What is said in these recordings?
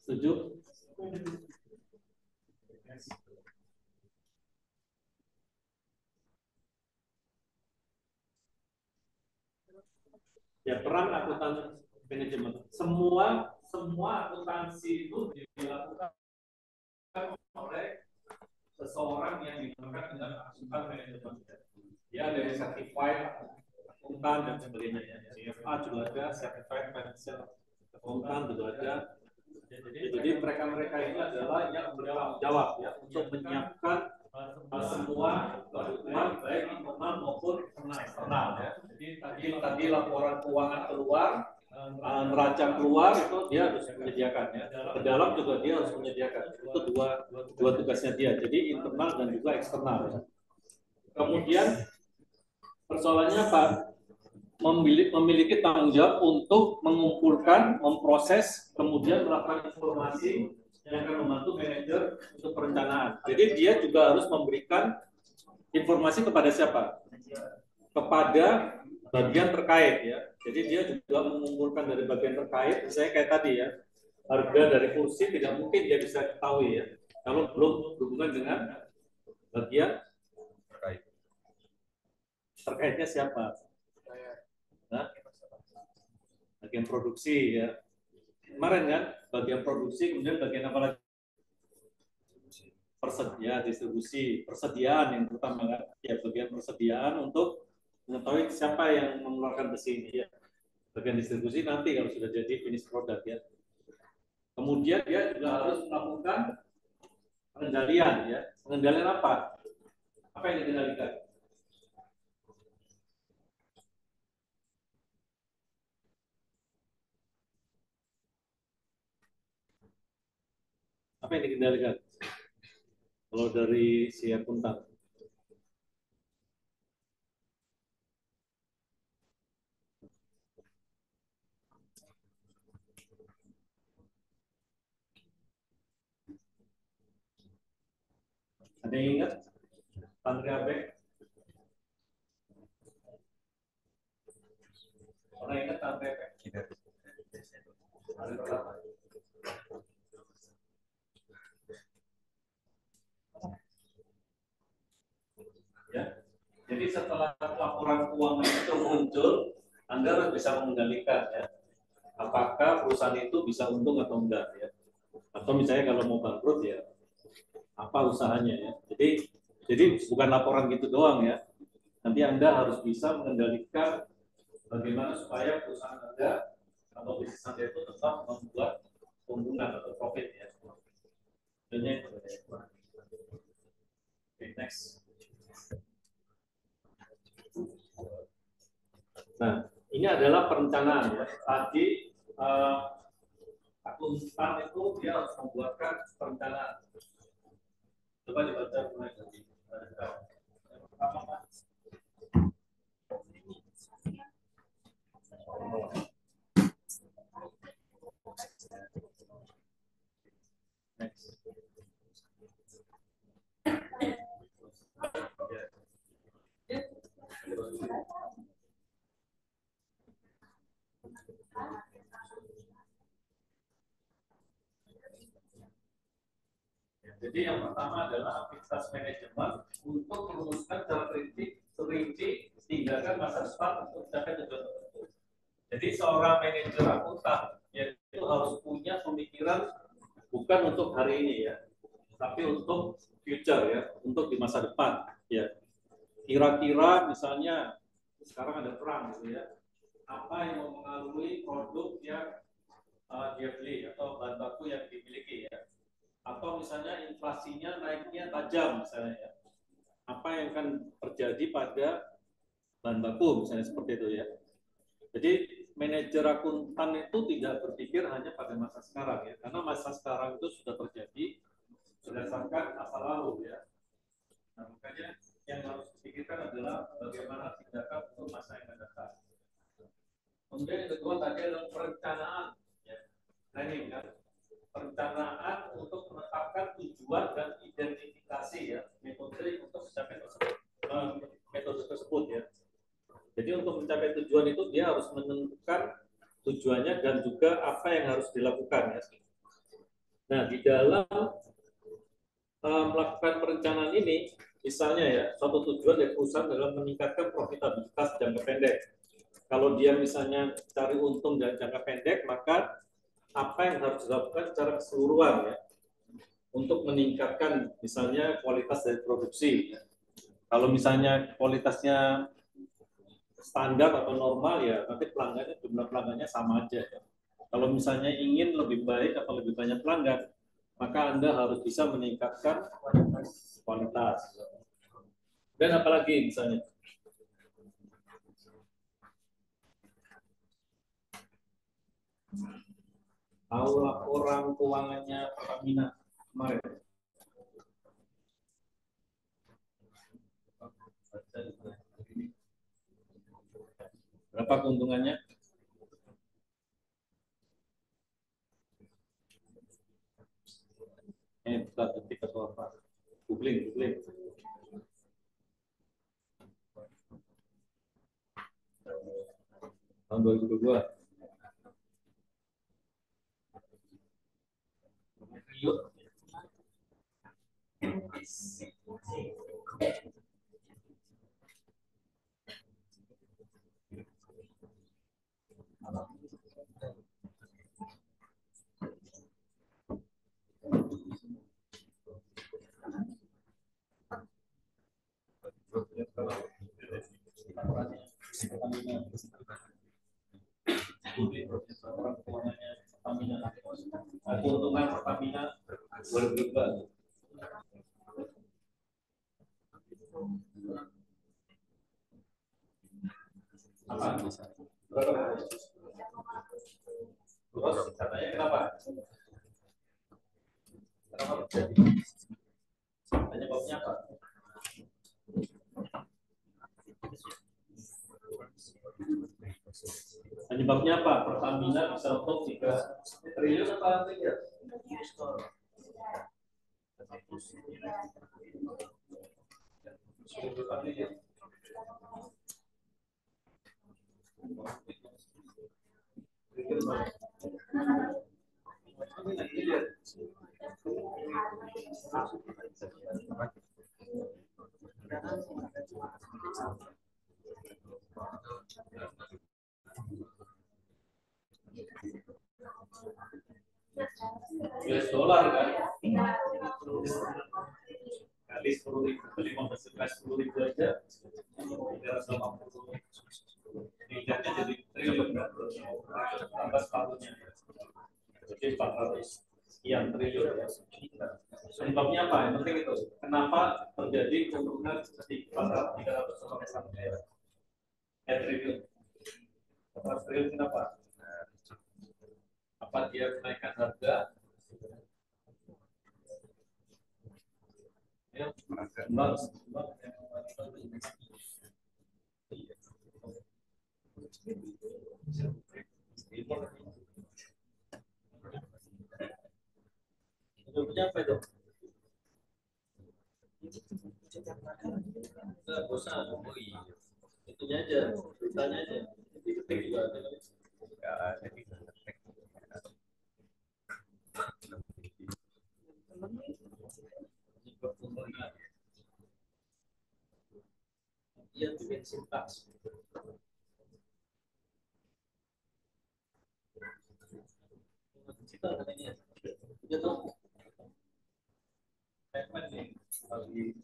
Setuju? Ya, peran akuntan manajemen. Semua akuntansi itu dilakukan oleh seseorang yang dinamakan dengan akuntan manajemen. Ya, dari certified akuntan dan sebagainya. Ya. CFA juga ada, certified financial akuntan juga ada. Jadi mereka ini adalah yang bertanggung jawab ya untuk menyiapkan semua kebutuhan baik internal maupun eksternal ya. Jadi tadi laporan keuangan keluar, neraca keluar itu dia harus menyediakan ya. Ke dalam juga dia harus menyediakan. Itu dua tugasnya dia. Jadi internal dan juga eksternal ya. Kemudian persoalannya apa? Memiliki tanggung jawab untuk mengumpulkan, memproses, kemudian melakukan informasi yang akan membantu manajer untuk perencanaan. Jadi dia juga harus memberikan informasi kepada siapa? Kepada bagian terkait ya. Jadi dia juga mengumpulkan dari bagian terkait, misalnya kayak tadi ya, harga dari kursi tidak mungkin dia bisa ketahui ya, kalau belum berhubungan dengan bagian terkait. Terkaitnya siapa? Nah, bagian produksi ya. Kemarin kan bagian produksi, kemudian bagian apa lagi? Distribusi, persediaan yang pertama kan, ya bagian persediaan untuk mengetahui siapa yang mengeluarkan besi ini ya. Bagian distribusi nanti kalau sudah jadi finish product ya. Kemudian dia juga harus melakukan pengendalian ya. Pengendalian apa? Apa yang dikendalikan? Apa yang dikendalikan? Kalau dari si akuntan. Ada yang ingat? Andrea Beck? Orang ingat Andrea Beck? Ya. Jadi setelah laporan keuangan itu muncul, Anda harus bisa mengendalikan ya. Apakah perusahaan itu bisa untung atau enggak ya. Atau misalnya kalau mau bangkrut ya, apa usahanya ya. Jadi bukan laporan gitu doang ya. Nanti Anda harus bisa mengendalikan bagaimana supaya perusahaan Anda atau bisnis Anda itu tetap membuat keuntungan atau profit ya. Contohnya itu. Okay, next. Nah, ini adalah perencanaan ya. Tadi akuntan itu dia harus membuatkan perencanaan. Coba dibaca mulai dari yang pertama Pak. Next. Jadi yang pertama adalah aktivitas manajemen untuk merumuskan secara rinci tindakan masa depan untuk mencapai tujuan tertentu. Jadi seorang manajer akuntan itu harus punya pemikiran bukan untuk hari ini ya, tapi untuk future ya, untuk di masa depan ya. Kira-kira misalnya sekarang ada perang gitu ya, apa yang mempengaruhi produk yang dia beli atau bahan baku yang dimiliki ya, atau misalnya inflasinya naiknya tajam misalnya ya, apa yang akan terjadi pada bahan baku misalnya seperti itu ya. Jadi manajer akuntan itu tidak berpikir hanya pada masa sekarang ya, karena masa sekarang itu sudah terjadi berdasarkan masa lalu ya. Nah, makanya yang harus dipikirkan adalah bagaimana tindakan untuk masa yang akan datang. Kemudian yang kedua tadi adalah perencanaan ya. Planning kan. Perencanaan untuk menetapkan tujuan dan identifikasi ya metode untuk mencapai metode tersebut ya. Jadi untuk mencapai tujuan itu dia harus menentukan tujuannya dan juga apa yang harus dilakukan ya. Nah, di dalam melakukan perencanaan ini, misalnya ya, suatu tujuan dari perusahaan adalah meningkatkan profitabilitas jangka pendek. Kalau dia misalnya cari untung dan jangka pendek, maka apa yang harus dilakukan secara keseluruhan ya, untuk meningkatkan misalnya kualitas dari produksi. Kalau misalnya kualitasnya standar atau normal ya, nanti pelanggannya, jumlah pelanggannya sama aja. Ya. Kalau misalnya ingin lebih baik atau lebih banyak pelanggan, maka Anda harus bisa meningkatkan kualitas. Dan apalagi misalnya? Tahu laporan keuangannya Pertamina kemarin. Berapa keuntungannya? Kita ketik atau apa? Googling. Tahun 2022. Yuk. Keuntungan Pertamina 2022. Apa? Terus katanya kenapa? Penyebabnya apa? Penyebabnya apa? Pertamina bisa untuk 3 triliun apa tidak? US dollar kan? Kali 10.000, 15.000 aja, 380. Tingkatnya jadi triliun kan? Tambah sepatunya. Jadi 400 sekian triliun ya. Penyebabnya apa? Yang penting itu. Kenapa terjadi penurunan di pasar 300 triliun? 400 triliun kenapa? Apa dia menaikkan harga? Ya, Penyebabnya apa itu? Nggak bosan. Oh iya. Itunya aja, beritanya aja. Diketik juga ada. Dia bikin sintaks. Kita katanya, dia tuh nih lagi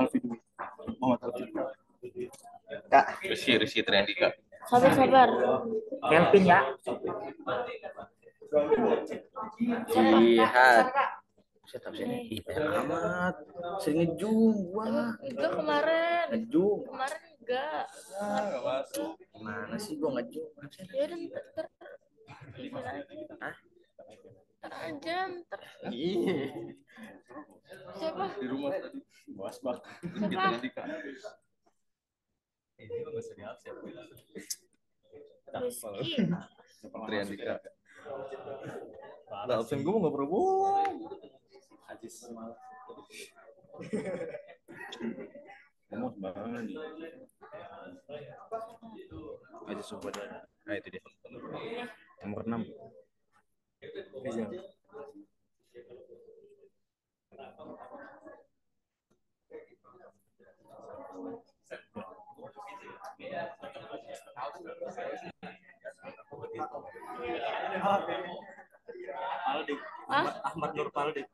Alfi Dwi. Muhammad Alfi. Kak. Rizky Trendy, Kak. Sabar. Kelvin ya. Lihat. Saya tahu sini. Amat. Sering ngejum gua. Enggak kemarin. Ngejum. Kemarin enggak. Enggak masuk. Gimana sih gua ngejum? Ya udah ntar. Izin aja. Hah? Ntar aja, ntar. Iya. Siapa? Di rumah tadi. Bos bak. Siapa? Ini kok bisa diabsen. Rizky. Triandika. Nah, absen gue nggak pernah bohong. Ajis. Kamu sembarangan nih. Ajis Subadana. Nah itu dia. Nomor 6. Rizal. Paldik. Hah? Ahmad Nur Paldik.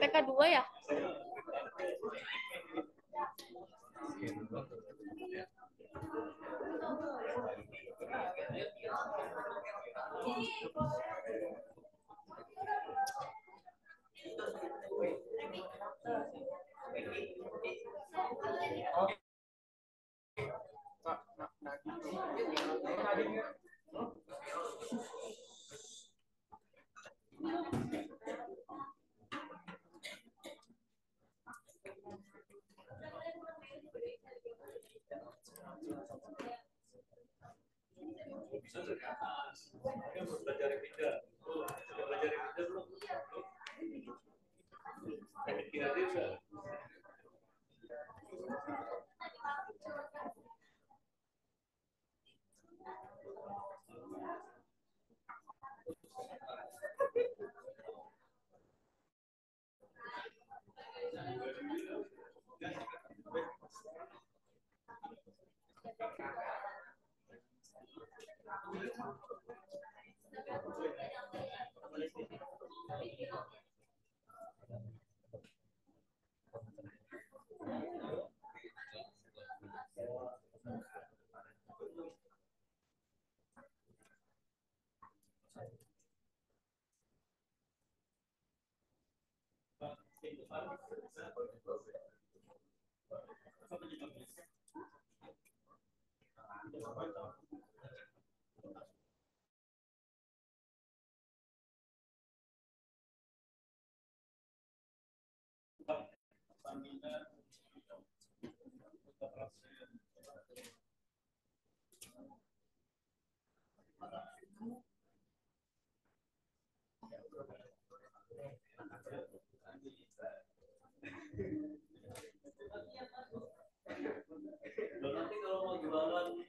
PK2 ya? Belajar pindah. Belajar pindah belum? Kira dia. Nanti kalau mau jualan boleh.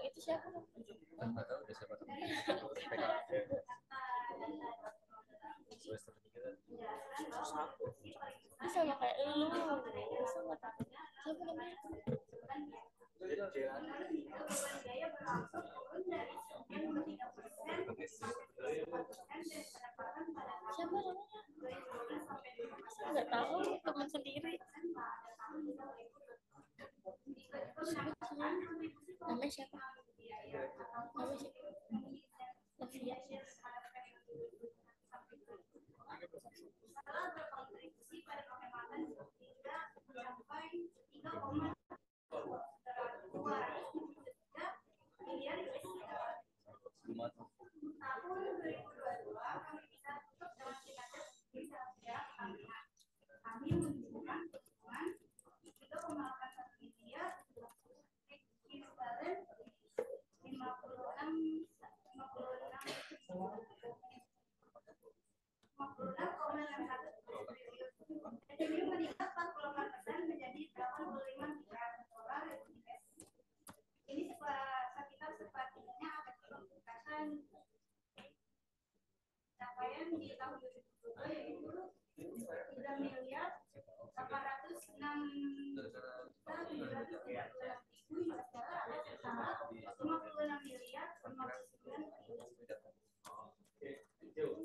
Itu siapa? Nggak tahu udah siapa. Ini sama kayak lu. Masa nggak tahu? Siapa namanya? Siapa namanya? Masa nggak tahu teman sendiri. Namanya siapa? Namanya siapa? Novia. meningkatkan capaian di tahun 2022 yaitu 3.406.736.000 US dollar atau setara 56 miliar 59 triliun.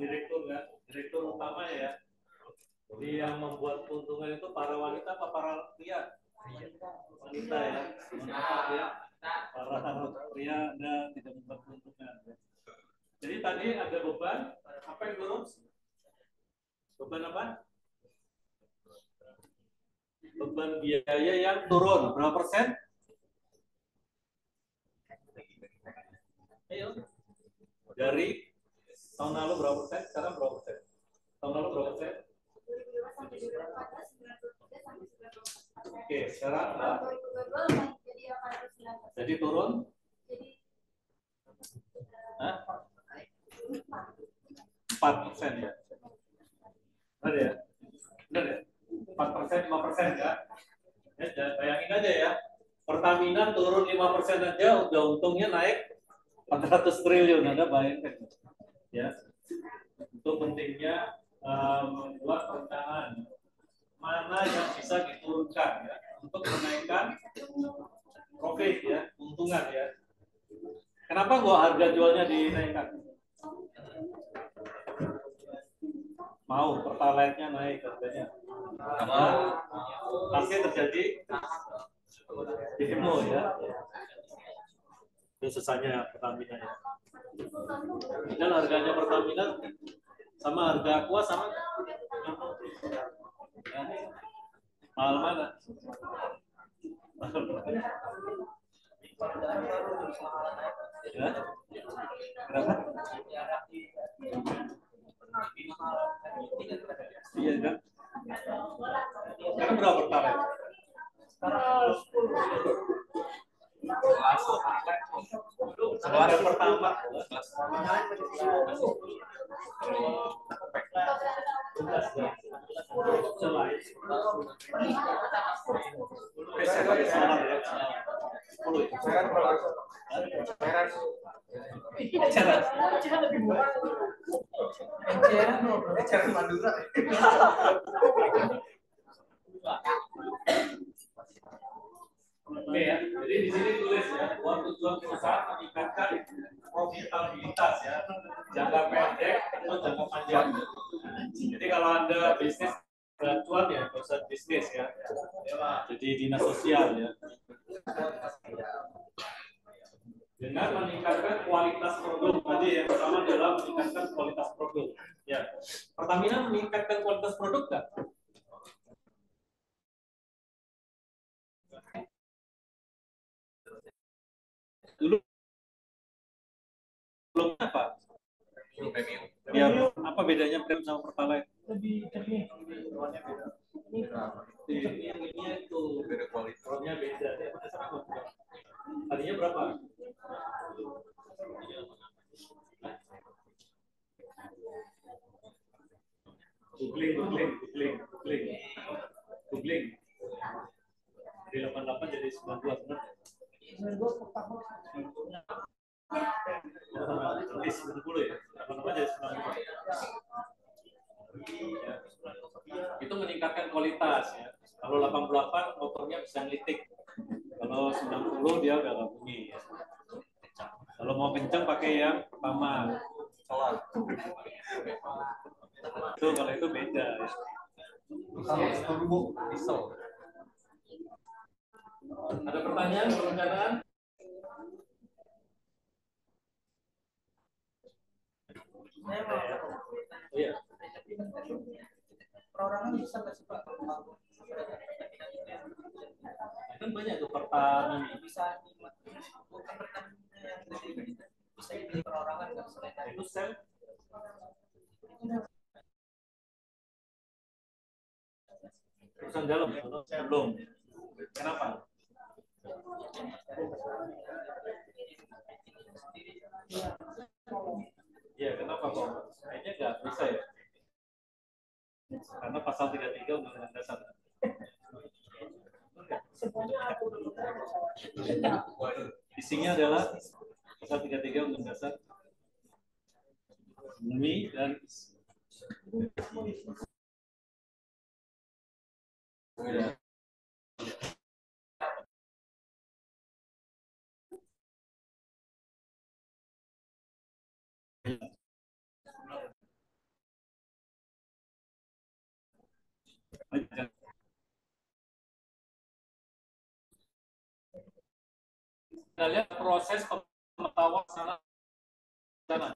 Direktur kan, direktur utama ya. Jadi yang membuat keuntungan itu para wanita apa para pria? Wanita ya. Para pria Anda tidak membuat keuntungan. Jadi tadi ada beban, apa yang turun? Beban apa? Beban biaya yang turun, berapa persen? Ayo. Dari tahun lalu berapa persen? Sekarang berapa persen? Tahun lalu berapa persen? Oke, sekarang jadi turun? Hah? 4% ya? Benar ya? Benar ya? 4%, 5% ya? Ya, bayangin aja ya. Pertamina turun 5% aja, udah untungnya naik 400 triliun. Anda bayangkan. Ya. Itu pentingnya membuat perencanaan mana yang bisa diturunkan ya untuk menaikkan profit ya, keuntungan ya. Kenapa gua harga jualnya dinaikkan? Mau pertalite-nya naik harganya. Pasti terjadi demo ya. Itu susahnya Pertamina ya. Dan harganya Pertamina sama harga Aqua sama. Ya. Mahal mana? Ya. Kenapa? Iya kan? Sekarang berapa pertalite? Sekarang pertama. Oke ya, jadi di sini tulis ya, bahwa tujuan perusahaan meningkatkan profitabilitas ya, jangka pendek atau jangka panjang. Jadi kalau Anda bisnis cuan ya, perusahaan bisnis ya, jadi dinas sosial ya. Dengan meningkatkan kualitas produk, tadi yang pertama adalah meningkatkan kualitas produk. Ya, Pertamina meningkatkan kualitas produk nggak? Dulu belum apa? Ya, apa bedanya premium sama pertalite? Lebih jernih. Warnanya beda. Ini yang ini itu beda kualitasnya beda. Tadinya berapa? Googling. Dari 88 jadi 92 benar. 92 pertama. Jadi 90 ya. 88 jadi 92. Ya. Itu meningkatkan kualitas ya. Kalau 88 motornya bisa ngelitik. Kalau 90 dia udah nggak bunyi ya. Kalau mau kencang pakai yang pertama. Itu kalau itu beda ya. Ada pertanyaan, perencanaan? Iya. Perorangan bisa nggak sih Pak? Kan banyak tuh Pertamina. Bisa bukan Pertamina yang bisa dipilih perorangan nggak selain dari Itu sel. Perusahaan dalam belum. Kenapa? Iya, kenapa kok? Kayaknya nggak bisa ya. Karena pasal 33 Undang-Undang Dasar. Isinya adalah pasal 33 Undang-Undang Dasar. Bumi dan ya. Kita lihat proses pengetahuan sana. Kan.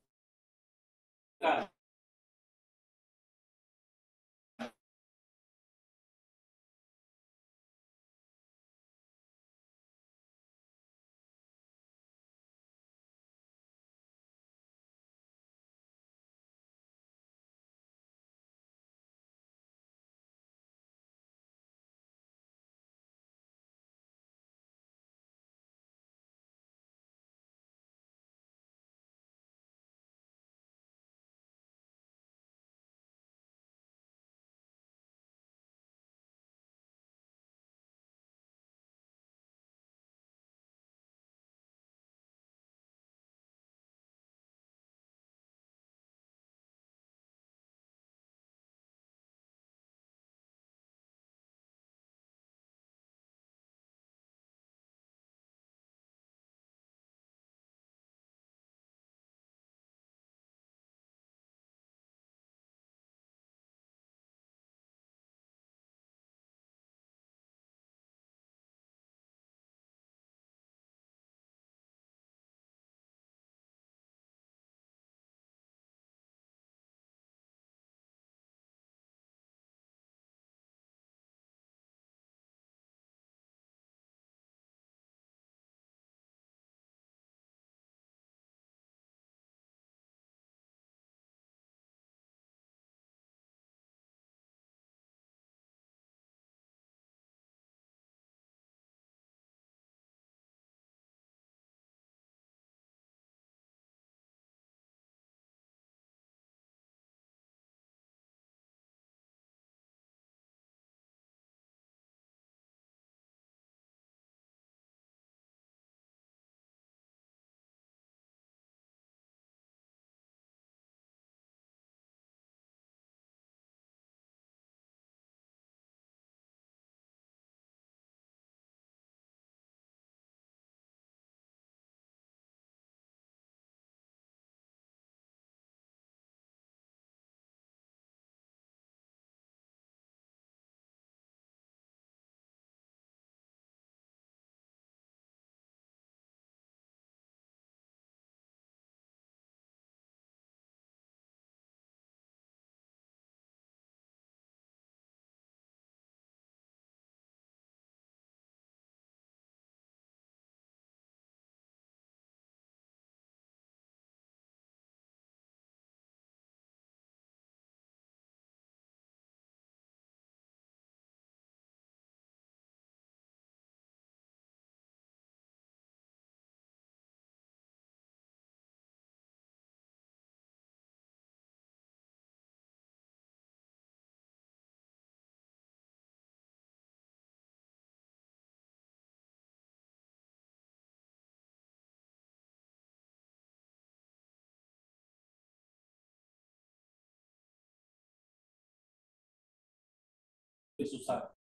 Susah.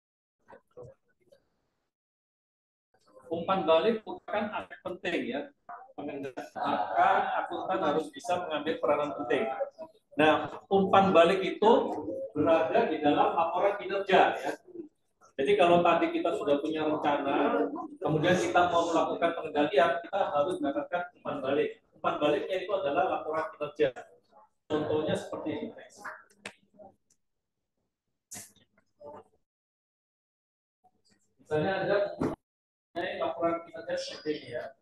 Umpan balik bukan aspek penting ya. Maka akuntan harus bisa mengambil peranan penting. Nah, umpan balik itu berada di dalam laporan kinerja ya. Jadi kalau tadi kita sudah punya rencana, kemudian kita mau melakukan pengendalian, kita harus mendapatkan umpan balik. Umpan baliknya itu adalah laporan kinerja. Contohnya seperti ini. Misalnya ada laporan kinerja seperti ini ya.